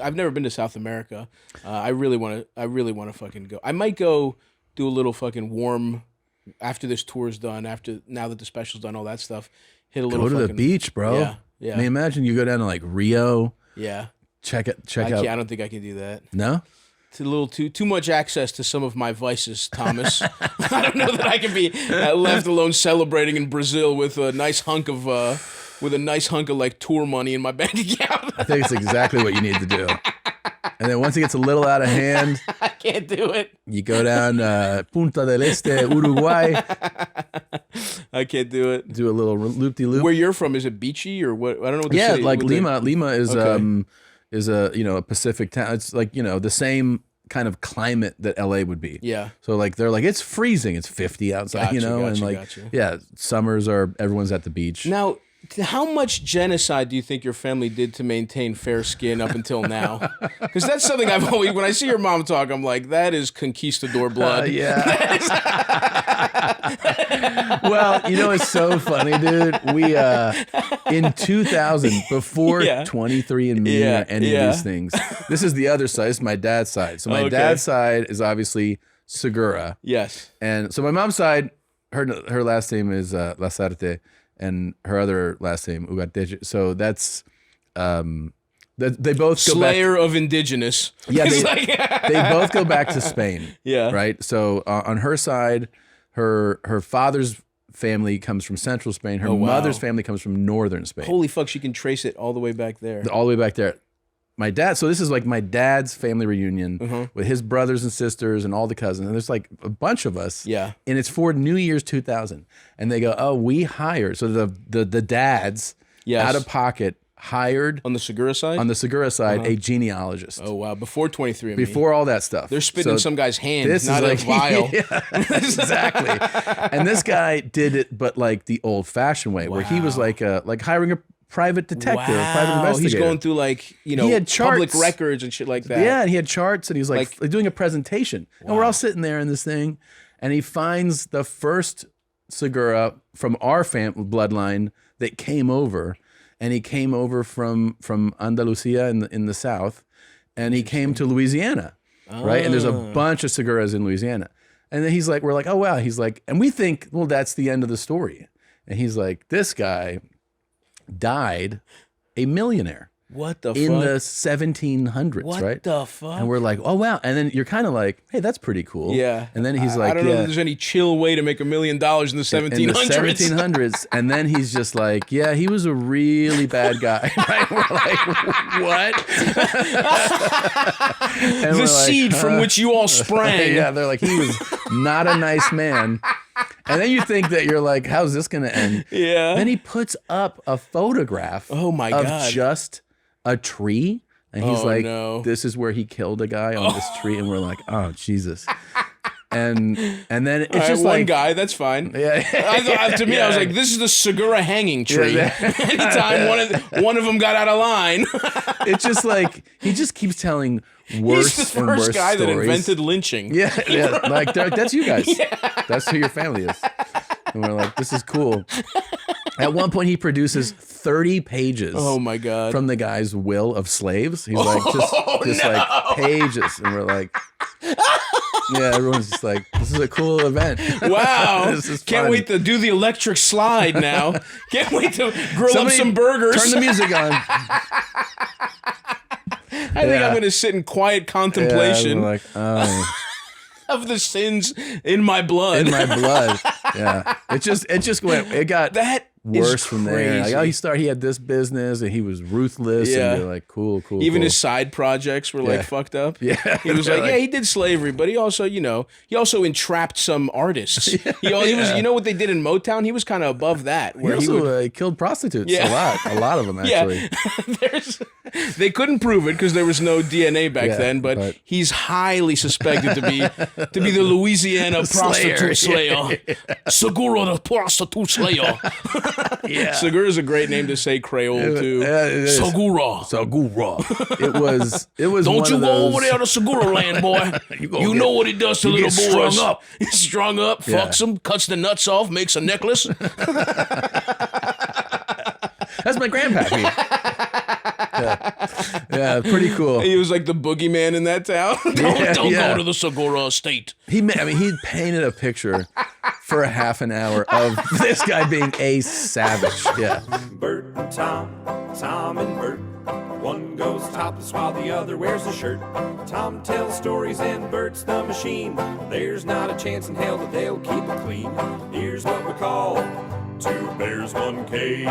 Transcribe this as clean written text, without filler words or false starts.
I've never been to South America. I really want to. I really want to fucking go. I might go do a little fucking warm after this tour's done. After now that the special's done, all that stuff. Hit a little. Go to fucking, the beach, bro. Yeah, yeah. I mean, imagine you go down to like Rio. Yeah. Check out. I don't think I can do that. No. It's a little too much access to some of my vices, Thomas. I don't know that I can be left alone celebrating in Brazil with a nice hunk of like tour money in my bank account. I think it's exactly what you need to do. And then once it gets a little out of hand, I can't do it. You go down Punta del Este, Uruguay. I can't do it. Do a little loop-de-loop. Where you're from, is it beachy or what? I don't know what the yeah, city, like what Lima. Lima is Okay. is a a Pacific town. It's like the same kind of climate that LA would be. Yeah. So like they're like it's freezing. It's 50 outside. Gotcha. Summers everyone's at the beach. Now, how much genocide do you think your family did to maintain fair skin up until now? Because that's something I've always, when I see your mom talk, I'm like, that is conquistador blood. Yeah. Well, it's so funny, dude. We in 2000, before 23andMe or any of these things. This is the other side. This is my dad's side. So my dad's side is obviously Segura. Yes. And so my mom's side, her last name is Lasarte, and her other last name Ugarteche. So that's they both go Slayer back, of indigenous. Yeah, they both go back to Spain. Yeah. Right. So on her side, her father's family comes from central Spain. Her mother's family comes from northern Spain. Holy fuck, she can trace it all the way back there. All the way back there. My dad, so this is like my dad's family reunion with his brothers and sisters and all the cousins. And there's like a bunch of us. Yeah. And it's for New Year's 2000. And they go, oh, we hired. So the dads out of pocket hired. On the Segura side? On the Segura side, a genealogist. Oh, wow. Before 23andMe. Before all that stuff. They're spitting in some guy's hand, this not is a vial. Yeah, exactly. And this guy did it, but like the old fashioned way, where he was like hiring a private detective, private investigator. He's going through he had public records and shit like that. Yeah, and he had charts, and he's like doing a presentation. And we're all sitting there in this thing, and he finds the first Segura from our bloodline that came over, and he came over from Andalusia in the south, and he came to Louisiana, right? And there's a bunch of Seguras in Louisiana. And then we're like, oh wow. He's like, and we think, well, that's the end of the story. And he's like, this guy died a millionaire. What the fuck? In the 1700s, what right? What the fuck? And we're like, oh, wow. And then you're kind of like, hey, that's pretty cool. Yeah. And then he's like, I don't know if there's any chill way to make $1 million in the 1700s. In the 1700s. And then he's just like, yeah, he was a really bad guy. Right? We're like, what? And the seed from which you all sprang. Yeah, they're like, he was not a nice man. And then you think that you're like, how's this going to end? Yeah. Then he puts up a photograph of just a tree. And he's like, this is where he killed a guy on this tree. And we're like, oh, Jesus. And then it's just one like guy, that's fine. Yeah. To me, I was like, this is the Segura hanging tree. Anytime one of them got out of line. It's just like, he just keeps telling worse He's the and worse first guy stories. that invented lynching. Yeah. Like, that's you guys. Yeah. That's who your family is. And we're like, this is cool. At one point, he produces 30 pages. Oh my God. From the guy's will of slaves. He's like, just like pages. And we're like, yeah, everyone's just like, this is a cool event. Wow. This is Can't fun. wait to do the electric slide now. Can't wait to grill up some burgers. Turn the music on. I think I'm going to sit in quiet contemplation like, oh. of the sins in my blood. In my blood. Yeah. It got that worse from there. Like, he had this business and he was ruthless. Yeah. And you're like, cool. Even his side projects were like fucked up. Yeah. He was like, yeah, he did slavery, but he also, he also entrapped some artists. He was, you know what they did in Motown? He was kind of above that. Where he also killed prostitutes a lot of them actually. Yeah. They couldn't prove it because there was no DNA back then, but he's highly suspected to be the Louisiana prostitute slayer. Segura the prostitute slayer. Yeah. Segura is a great name to say Creole too. Segura. It was. Don't you go over there to Segura land, boy. you know what he does to little boys. Strung up. He's strung up, fucks them, cuts the nuts off, makes a necklace. That's my grandpappy. Yeah, pretty cool. He was like the boogeyman in that town. Don't go to the Segura estate. He painted a picture for a half an hour of this guy being a savage. Yeah. Bert and Tom, Tom and Bert. One goes topless while the other wears a shirt. Tom tells stories and Bert's the machine. There's not a chance in hell that they'll keep it clean. Here's what we call Two Bears, One Cave.